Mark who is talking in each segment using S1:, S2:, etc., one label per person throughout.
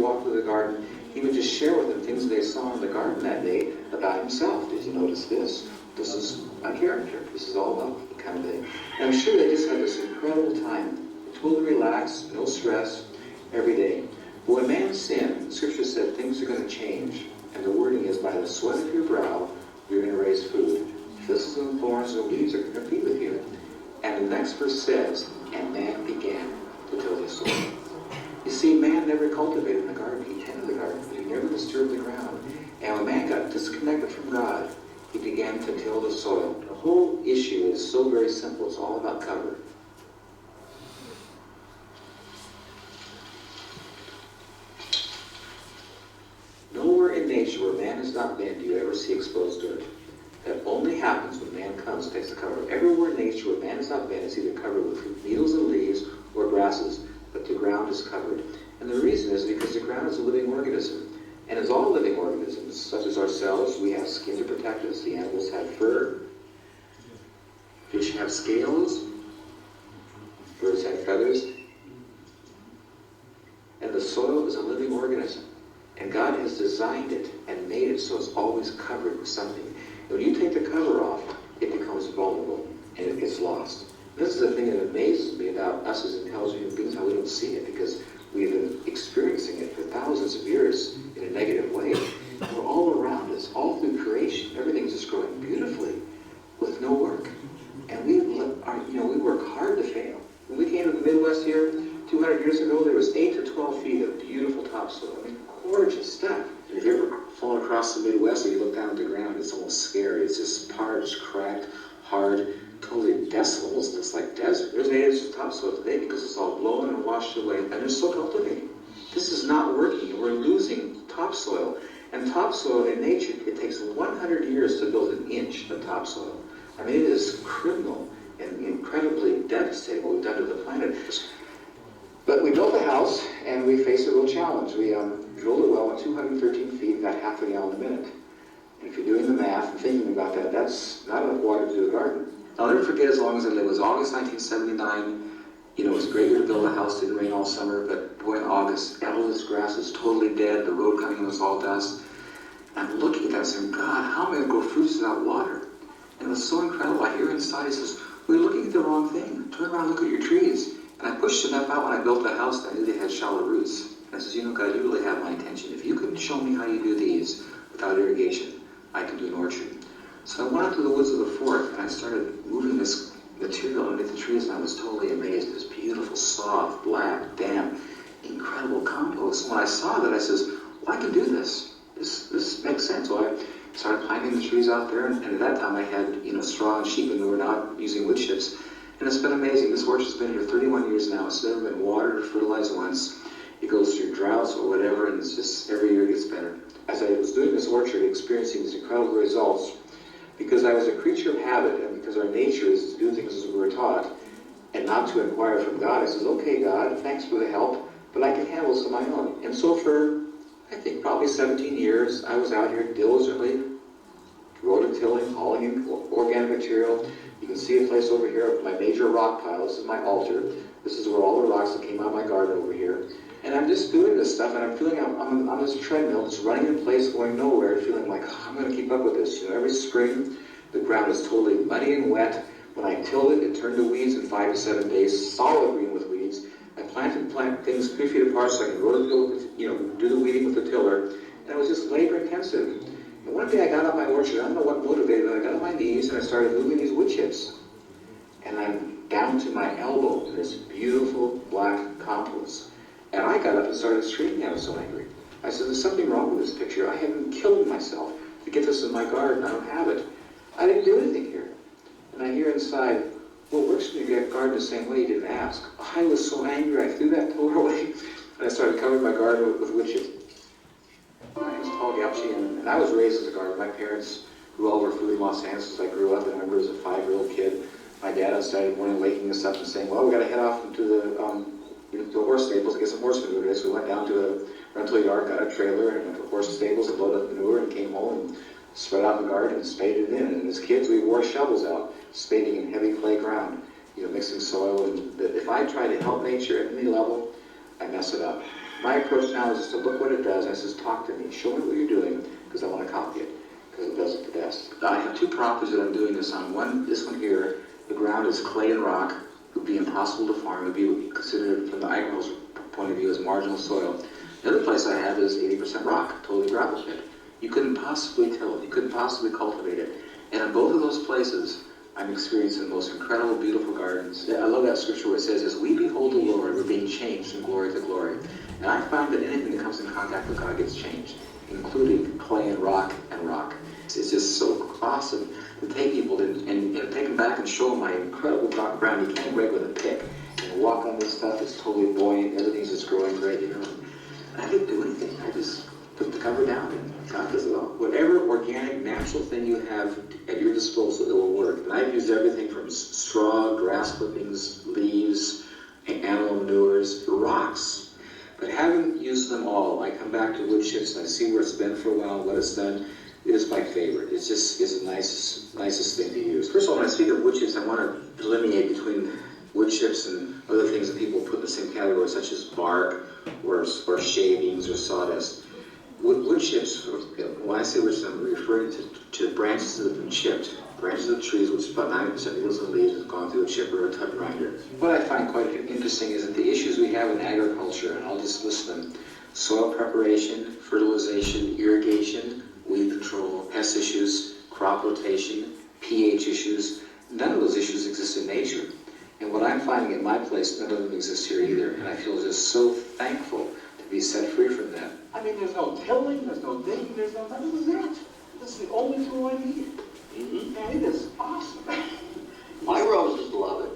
S1: walked through the garden, he would just share with them things they saw in the garden that day about himself. Did you notice this? This is my character. This is all about the kind of thing. And I'm sure they just had this incredible time, totally relaxed, no stress, every day. But when man sinned, the scripture said things are going to change. And the wording is, by the sweat of your brow, you're going to raise food. Thistles and thorns and weeds are going to be with you. And the next verse says, and man began to till the soil. You see, man never cultivated the garden. He tended the garden, but he never disturbed the ground. And when man got disconnected from God, he began to till the soil. The whole issue is so very simple. It's all about cover. Nowhere in nature where man has not been do you ever see exposed dirt. That only happens when man comes and takes the cover. Everywhere in nature where man has not been is either covered with needles and leaves or grasses, but the ground is covered. And the reason is because the ground is a living organism. And as all living organisms, such as ourselves, we have skin to protect us. The animals have fur. Fish have scales. Birds have feathers. And the soil is a living organism. And God has designed it and made it so it's always covered with something. And when you take the cover off, it becomes vulnerable and it gets lost. This is the thing that amazes me about us as intelligent human beings, how we don't see it, because we've been experiencing it for thousands of years in a negative way. We're all around us, all through creation. Everything's just growing beautifully with no work. And we work hard to fail. When we came to the Midwest here 200 years ago, there was 8 to 12 feet of beautiful topsoil. I mean, gorgeous stuff. If you ever fall across the Midwest and you look down at the ground, it's almost scary. It's just parched, cracked, hard, totally desolate. Almost looks like desert. There's 8 inches of topsoil today because it's all blown and washed away, and it's so cultivating. This is not working. We're losing topsoil. And topsoil in nature, it takes 100 years to build an inch of topsoil. I mean, it is criminal and incredibly devastating what we've done to the planet. But we built a house, and we faced a real challenge. We drilled a well at 213 feet, got half a gallon a minute. And if you're doing the math and thinking about that, that's not enough water to do a garden. I'll never forget as long as I live. It was August 1979. You know, it was a great year to build a house. It didn't rain all summer, but boy, in August, all this grass was totally dead. The road coming in was all dust. And I'm looking at that and saying, God, how am I going to grow fruits without water? And it was so incredible. I hear inside, he says, well, you're looking at the wrong thing. Turn around and look at your trees. And I pushed enough out when I built the house that I knew they had shallow roots. And I says, you know, God, you really have my attention. If you can show me how you do these without irrigation, I can do an orchard. So I went out to the woods of the fork, and I started moving this material underneath the trees, and I was totally amazed. This beautiful, soft, black, damp, incredible compost. And when I saw that, I says, well, I can do this. This makes sense. So I started planting the trees out there, and at that time I had, straw and sheep, and we were not using wood chips. And it's been amazing. This orchard's been here 31 years now. It's never been watered or fertilized once. It goes through droughts or whatever, and it's just every year it gets better. As I was doing this orchard, experiencing these incredible results, because I was a creature of habit, and because our nature is to do things as we were taught, and not to inquire from God, I says, okay, God, thanks for the help, but I can handle this on my own. And so for, I think, probably 17 years, I was out here diligently, rototilling, hauling in organic material. You can see a place over here, my major rock pile. This is my altar. This is where all the rocks that came out of my garden over here. And I'm just doing this stuff, and I'm feeling I'm on this treadmill, just running in place, going nowhere, feeling like, oh, I'm going to keep up with this. Every spring, the ground is totally muddy and wet. When I tilled it, it turned to weeds in 5 to 7 days, solid green with weeds. I planted things 3 feet apart so I could rototill, do the weeding with the tiller. And it was just labor intensive. And one day I got on my orchard, I don't know what motivated me, I got on my knees and I started moving these wood chips. And I'm down to my elbow in this beautiful black compost. And I got up and started screaming. I was so angry. I said, there's something wrong with this picture. I haven't killed myself to get this in my garden. I don't have it. I didn't do anything here. And I hear inside, well, it works when you get garden the same way. You didn't ask. I was so angry. I threw that tiller away. And I started covering my garden with wood chips. My name is Paul Gapchi, and I was raised as a gardener. My parents grew all of our food in Los Angeles as I grew up. I remember as a 5-year-old kid, my dad on Saturday morning waking us up and saying, well, we got to head off into the horse stables to get some horse manure today. So we went down to a rental yard, got a trailer, and went to horse stables and loaded up manure, and came home and spread out in the garden and spaded it in. And as kids, we wore shovels out, spading in heavy clay ground, mixing soil. And if I try to help nature at any level, I mess it up. My approach now is just to look what it does, and I says, talk to me, show me what you're doing, because I want to copy it, because it does it the best. I have two properties that I'm doing this on. One, this one here, the ground is clay and rock. It would be impossible to farm. It would be considered, from the agricultural point of view, as marginal soil. The other place I have is 80% rock, totally gravel pit. You couldn't possibly till it. You couldn't possibly cultivate it. And in both of those places, I'm experiencing the most incredible, beautiful gardens. I love that scripture where it says, as we behold the Lord, we're being changed from glory to glory. And I find that anything that comes in contact with God gets changed, including clay and rock and rock. It's just so awesome to take people and take them back and show them my incredible ground. You can't break with a pick. And walk on this stuff, it's totally buoyant, everything's just growing great, you know. I didn't do anything, I just put the cover down and God does it all. Whatever organic, natural thing you have at your disposal, it will work. And I've used everything from straw, grass clippings, leaves, animal manures, rocks. But having used them all, I come back to wood chips and I see where it's been for a while, what it's done. It is my favorite. It just is the nicest thing to use. First of all, when I speak of wood chips, I want to delineate between wood chips and other things that people put in the same category, such as bark or shavings or sawdust. Wood chips, when I say wood chips, I'm referring to branches that have been chipped. Branches of trees, which is about 90% needles and leaves, have gone through a chipper or a tub grinder. What I find quite interesting is that the issues we have in agriculture, and I'll just list them: soil preparation, fertilization, irrigation, weed control, pest issues, crop rotation, pH issues. None of those issues exist in nature. And what I'm finding at my place, none of them exist here either. And I feel just so thankful to be set free from that. I mean, there's no tilling, there's no digging, there's no nothing. This is it. This is the only tool I need. Mm-hmm. And it is awesome.
S2: My roses love it.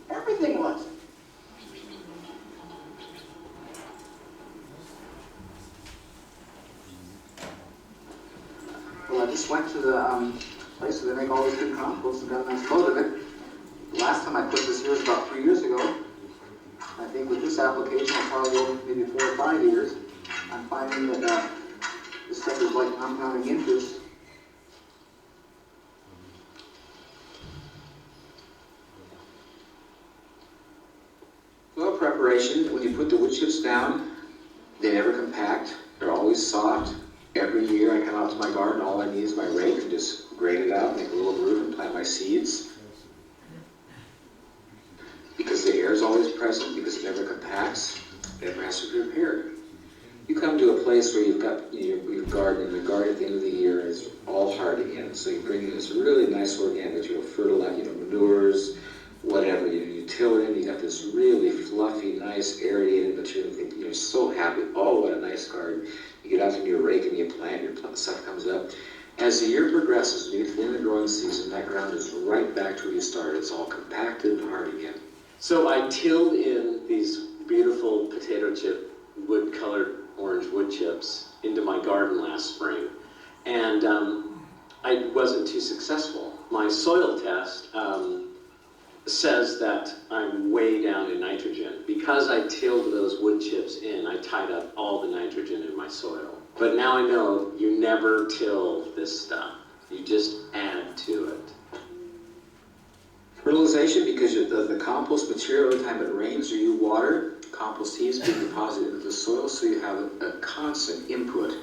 S1: Everything loves it. Well, I just went to the place where they make all this good compost and got a nice load of it. The last time I put this here was about 3 years ago. I think with this application, I'll probably go maybe 4 or 5 years. I'm finding that this stuff is like compounding interest. Soil preparation, when you put the wood chips down, they never compact. They're always soft. Every year I come out to my garden, all I need is my rake and just grade it out, make a little groove and plant my seeds. Because the air is always present, because it never compacts, it never has to be repaired. You come to a place where you've got your garden, and the garden at the end of the year is all hard again. So you bring in this really nice organic material, fertilizer, manures, whatever. You till it in, you got this really fluffy, nice, aerated material. You're so happy. Oh, what a nice garden. You get out from your rake and you plant, your stuff comes up. As the year progresses, when you get to the end of the growing season, that ground is right back to where you started. It's all compacted and hard again.
S2: So I tilled in these beautiful potato chip, wood-colored orange wood chips into my garden last spring, and I wasn't too successful. My soil test says that I'm way down in nitrogen. Because I tilled those wood chips in, I tied up all the nitrogen in my soil. But now I know you never till this stuff. You just add to it.
S1: Fertilization, because the compost material, every time it rains or you water, compost heaps being deposited into the soil, so you have a constant input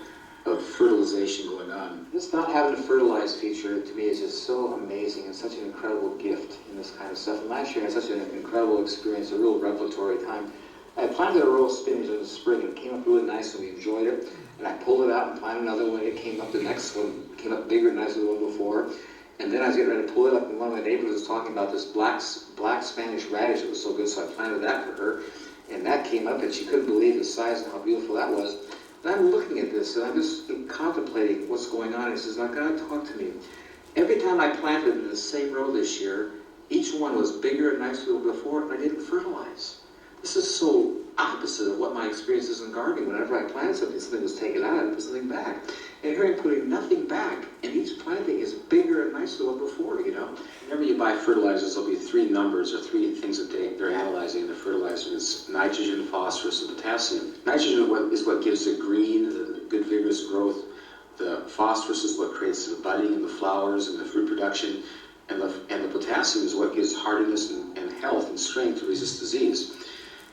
S1: of fertilization going on. This not having a fertilized feature, to me, is just so amazing and such an incredible gift in this kind of stuff. And last year I had such an incredible experience, a real revelatory time. I planted a row of spinach in the spring and it came up really nice and we enjoyed it. And I pulled it out and planted another one. It came up, the next one came up bigger and nicer than the one before. And then I was getting ready to pull it up, and one of my neighbors was talking about this black Spanish radish that was so good, so I planted that for her. And that came up, and she couldn't believe the size and how beautiful that was. And I'm looking at this, and I'm just contemplating what's going on. And he says, now God, talk to me. Every time I planted in the same row this year, each one was bigger and nicer than before, and I didn't fertilize. This is so opposite of what my experience is in gardening. Whenever I planted something, something was taken out, and put something back. And here I'm putting nothing back, and each planting is bigger and nicer than before, you know. Whenever you buy fertilizers, there'll be 3 numbers or 3 things that they're analyzing in the fertilizer. It's nitrogen, phosphorus, and potassium. Nitrogen is what gives the green, the good vigorous growth. The phosphorus is what creates the budding and the flowers and the fruit production. And the potassium is what gives hardiness and health and strength to resist disease.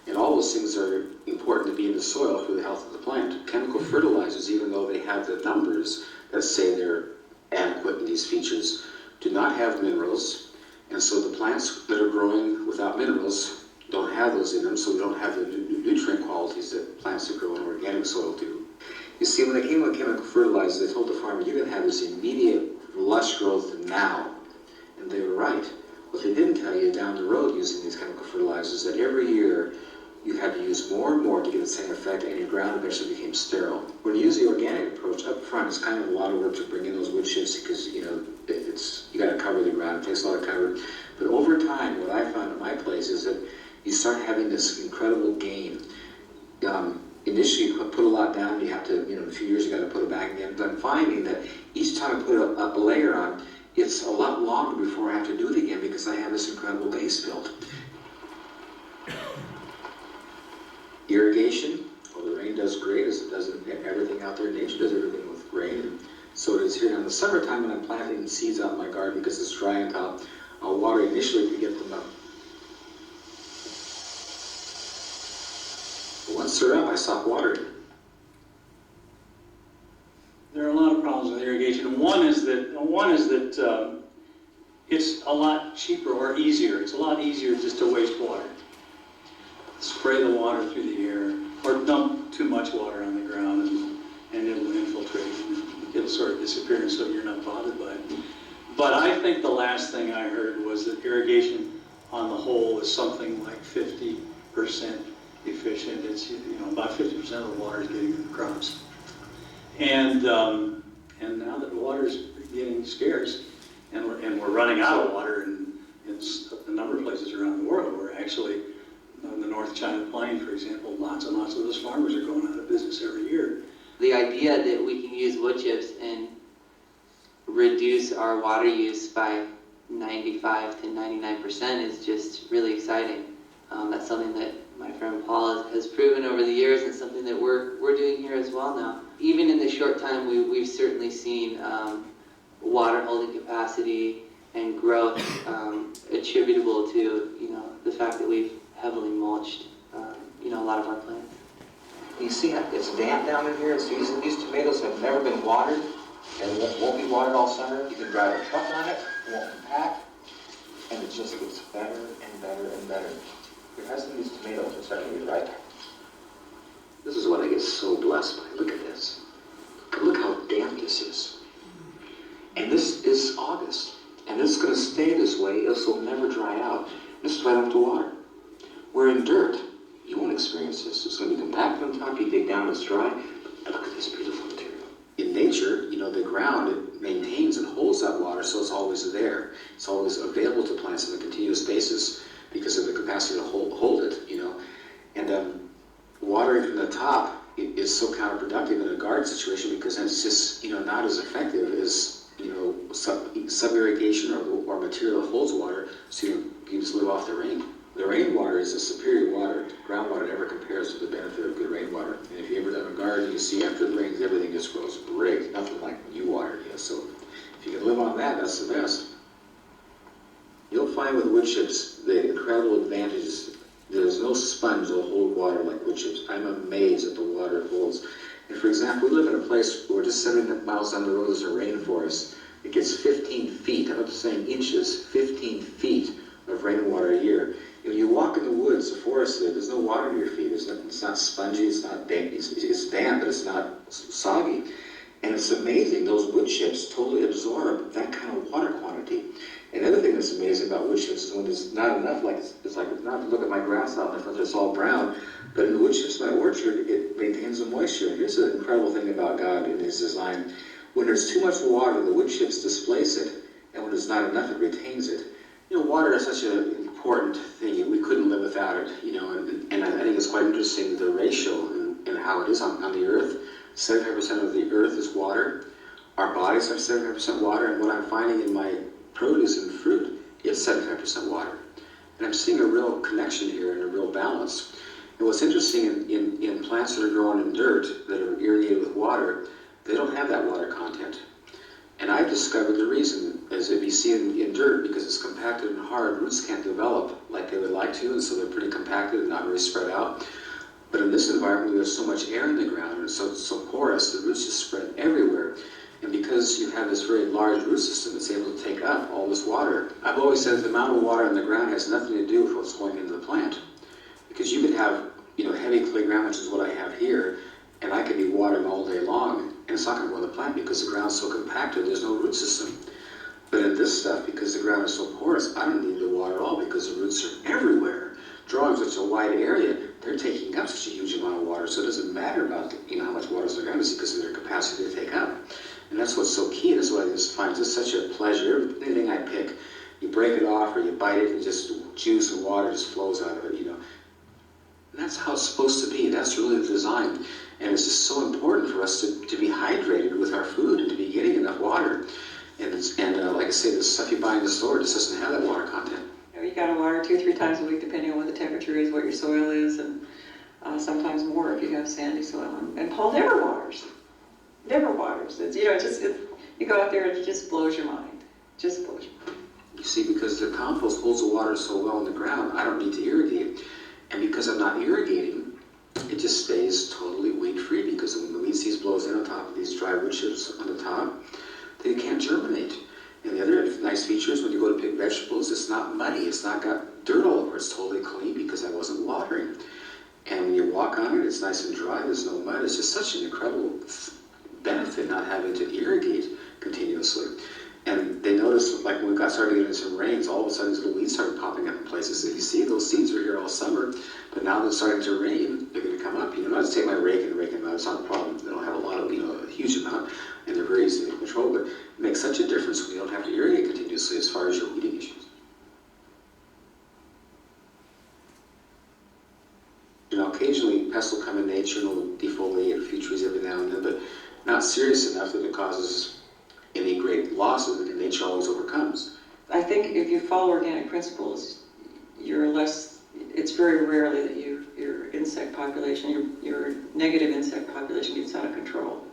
S1: And all those things are important to be in the soil for the health of the plant. Chemical fertilizers, even though they have the numbers that say they're adequate in these features, do not have minerals. And so the plants that are growing without minerals don't have those in them, so they don't have the nutrient qualities that plants that grow in organic soil do. You see, when they came with chemical fertilizers, they told the farmer, you're going to have this immediate lush growth now. And they were right. What they didn't tell you down the road using these chemical fertilizers, that every year you had to use more and more to get the same effect, and your ground eventually became sterile. When you use the organic approach up front, it's kind of a lot of work to bring in those wood chips because, you know, you got to cover the ground. It takes a lot of cover. But over time, what I found at my place is that you start having this incredible gain. Initially, you put a lot down. You have to, you know, in a few years, you got to put it back again. But I'm finding that each time I put a layer on, it's a lot longer before I have to do it again because I have this incredible base built. Irrigation, well, the rain does great, as it does everything out there. Nature does everything with rain, and so it is here. Now, in the summertime, when I'm planting seeds out in my garden because it's dry on top, I'll water initially to get them up. But once they're up, I stop watering.
S3: There are a lot of problems with irrigation, and one is that it's a lot cheaper or easier. It's a lot easier just to waste water. Spray the water through the air, or dump too much water on the ground, and it'll infiltrate, and it'll sort of disappear, and so you're not bothered by it. But I think the last thing I heard was that irrigation on the whole is something like 50% efficient. It's, you know, about 50% of the water is getting to the crops. And now that the water is getting scarce, and we're running out of water in a number of places around the world, we're actually, in the North China Plain, for example, lots and lots of those farmers are going out of business every year.
S4: The idea that we can use wood chips and reduce our water use by 95 to 99% is just really exciting. That's something that my friend Paul has proven over the years, and something that we're doing here as well now. Even in the short time, we've certainly seen water holding capacity and growth attributable to, you know, the fact that we've heavily mulched, you know, a lot of our plants.
S1: You see, it's damp down in here. So these tomatoes have never been watered and won't be watered all summer. You can drive a truck on it, it won't compact, and it just gets better and better and better. Your husband, these tomatoes are starting to be ripe. This is what I get so blessed by. Look at this. Look how damp this is. And this is August, and it's going to stay this way. This will never dry out. This is right up to water. We're in dirt. You won't experience this. It's going to be compact on top. You dig down, it's dry. And look at this beautiful material. In nature, you know, the ground, it maintains and holds that water, so it's always there. It's always available to plants on a continuous basis because of the capacity to hold it, you know. And watering from the top is so counterproductive in a garden situation because it's just, you know, not as effective as, you know, sub-irrigation or material that holds water, so you just live off the rain. The rainwater is a superior water. Groundwater never compares to the benefit of good rainwater. And if you ever done a garden, you see after it rains, everything just grows great. Nothing like when you water it. So if you can live on that, that's the best. You'll find with wood chips the incredible advantages. There's no sponge that will hold water like wood chips. I'm amazed at the water it holds. And for example, we live in a place where just 7 miles down the road is a rainforest. It gets 15 feet, I'm not saying inches, 15 feet of rainwater a year. When you walk in the woods, the forest there's no water to your feet. It's not spongy, it's not damp. It's damp, but it's not soggy. And it's amazing, those wood chips totally absorb that kind of water quantity. And the other thing that's amazing about wood chips is when there's not enough, like it's like not to look at my grass out in front, it's all brown, but in the wood chips, my orchard, it maintains the moisture. Here's the incredible thing about God in His design. When there's too much water, the wood chips displace it, and when there's not enough, it retains it. You know, water is such an important thing. We couldn't live without it, you know, and I think it's quite interesting, the ratio and how it is on the earth. 75% of the earth is water. Our bodies have 75% water, and what I'm finding in my produce and fruit, it's 75% water. And I'm seeing a real connection here and a real balance. And what's interesting in plants that are grown in dirt, that are irrigated with water, they don't have that water content. And I've discovered the reason. as if you see in dirt, because it's compacted and hard, roots can't develop like they would like to, and so they're pretty compacted and not very spread out. But in this environment, there's so much air in the ground, and it's so porous, the roots just spread everywhere. And because you have this very large root system, it's able to take up all this water. I've always said the amount of water in the ground has nothing to do with what's going into the plant. Because you could have, heavy clay ground, which is what I have here, and I could be watering all day long, and it's not going to go in the plant because the ground's so compacted, there's no root system. But in this stuff, because the ground is so porous, I don't need to water at all because the roots are everywhere. Drawing such a wide area, they're taking up such a huge amount of water, so it doesn't matter about how much water is in the ground, it's because of their capacity to take up. And that's what's so key. That's why I just find this such a pleasure. Anything I pick, you break it off or you bite it, and just juice and water just flows out of it. And that's how it's supposed to be. That's really the design. And it's just so important for us to be hydrated with our food and to be getting enough water. And like I say, the stuff you buy in the store just doesn't have that water content.
S5: You got to water 2 or 3 times a week, depending on what the temperature is, what your soil is, and sometimes more if you have sandy soil. And Paul never waters. Never waters. It's, you go out there and it just blows your mind. Just blows your mind.
S1: You see, because the compost holds the water so well in the ground, I don't need to irrigate. And because I'm not irrigating, it just stays totally weed-free, because when the weed seed blows in on top of these dry root chips on the top, they can't germinate. And the other nice feature is when you go to pick vegetables, it's not muddy, it's not got dirt all over, it's totally clean because I wasn't watering. And when you walk on it, it's nice and dry, there's no mud. It's just such an incredible benefit not having to irrigate continuously. And they noticed, like when we started getting some rains, all of a sudden little weeds started popping up in places. If you see, those seeds were here all summer, but now they're starting to rain, they're going to come up. I just take my rake and rake them out. It's not a problem. They don't have a lot of, a huge amount, and they're very easy to control. But it makes such a difference when you don't have to irrigate continuously as far as your weeding issues. Occasionally pests will come in nature and will defoliate a few trees every now and then, but not serious enough that it causes any great losses, and nature always overcomes.
S5: I think if you follow organic principles, it's very rarely that your insect population, your negative insect population gets out of control.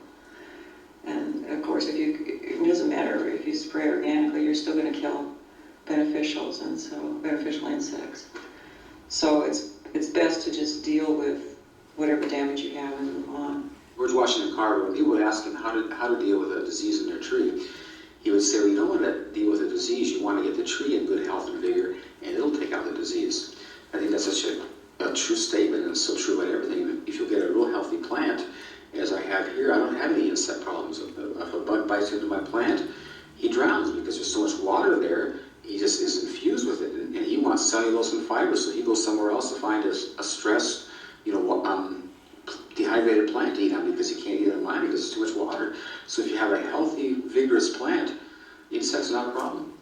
S5: And of course, it doesn't matter if you spray organically, you're still going to kill beneficials, and so beneficial insects. So it's best to just deal with whatever damage you have and move on.
S1: George Washington Carver, when people would ask him how to deal with a disease in their tree, he would say, well, you don't want to deal with a disease, you want to get the tree in good health and vigor, and it'll take out the disease. I think that's such a true statement, and it's so true about everything. If you'll get a real healthy plant, as I have here, I don't have any insect problems. If a bug bites into my plant, he drowns because there's so much water there. He just is infused with it, and he wants cellulose and fiber, so he goes somewhere else to find a stressed, dehydrated plant to eat on because he can't eat on mine because it's too much water. So if you have a healthy, vigorous plant, insects are not a problem.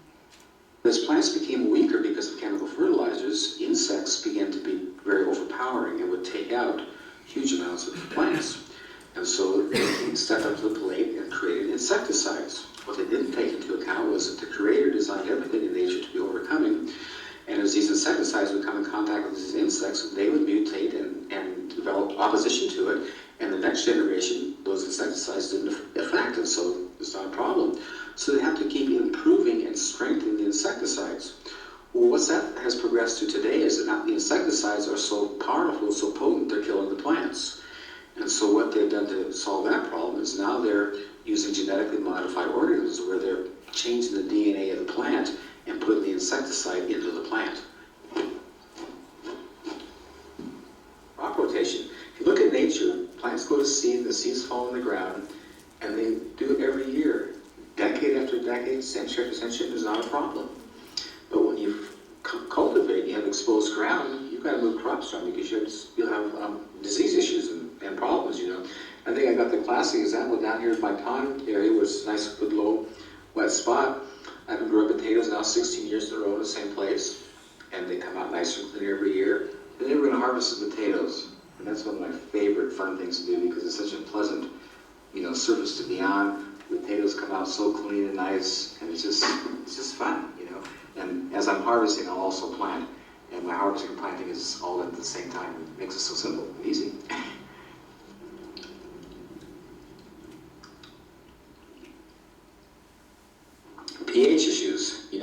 S1: As plants became weaker because of chemical fertilizers, insects began to be very overpowering and would take out huge amounts of plants. And so they stepped up to the plate and created insecticides. What they didn't take into account was that the Creator designed everything in nature to be overcoming. And as these insecticides would come in contact with these insects, they would mutate and develop opposition to it. And the next generation, those insecticides didn't affect it, so it's not a problem. So they have to keep improving and strengthening the insecticides. Well, what that has progressed to today is that now the insecticides are so powerful, so potent, they're killing the plants. And so what they've done to solve that problem is now they're using genetically modified organisms where they're changing the DNA of the plant and putting the insecticide into the plant. Crop rotation. If you look at nature, plants go to seed, the seeds fall in the ground, and they do it every year. Decade after decade, century after century, there's not a problem. But when you cultivate, you have exposed ground, you've got to move crops around because you'll have disease issues and problems, I think I got the classic example down here in my pond area, where it's a nice, good, low, wet spot. I've been growing potatoes now 16 years in a row in the same place, and they come out nice and clean every year. And then we're going to harvest the potatoes, and that's one of my favorite fun things to do because it's such a pleasant, surface to be on. The potatoes come out so clean and nice, and it's just fun, And as I'm harvesting, I'll also plant, and my harvesting and planting is all at the same time. It makes it so simple and easy. pH is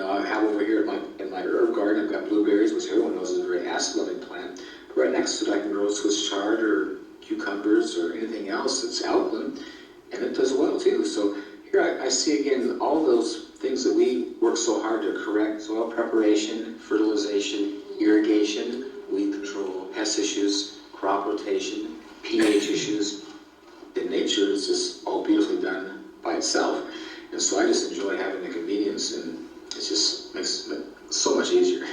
S1: I have over here in my herb garden, I've got blueberries, which everyone knows is a very acid-loving plant. But right next to it, I can grow Swiss chard or cucumbers or anything else that's alkaline, and it does well too. So here I see again all those things that we work so hard to correct: soil preparation, fertilization, irrigation, weed control, pest issues, crop rotation, pH issues. In nature, it's just all beautifully done by itself. And so I just enjoy having the convenience, and it just makes it so much easier.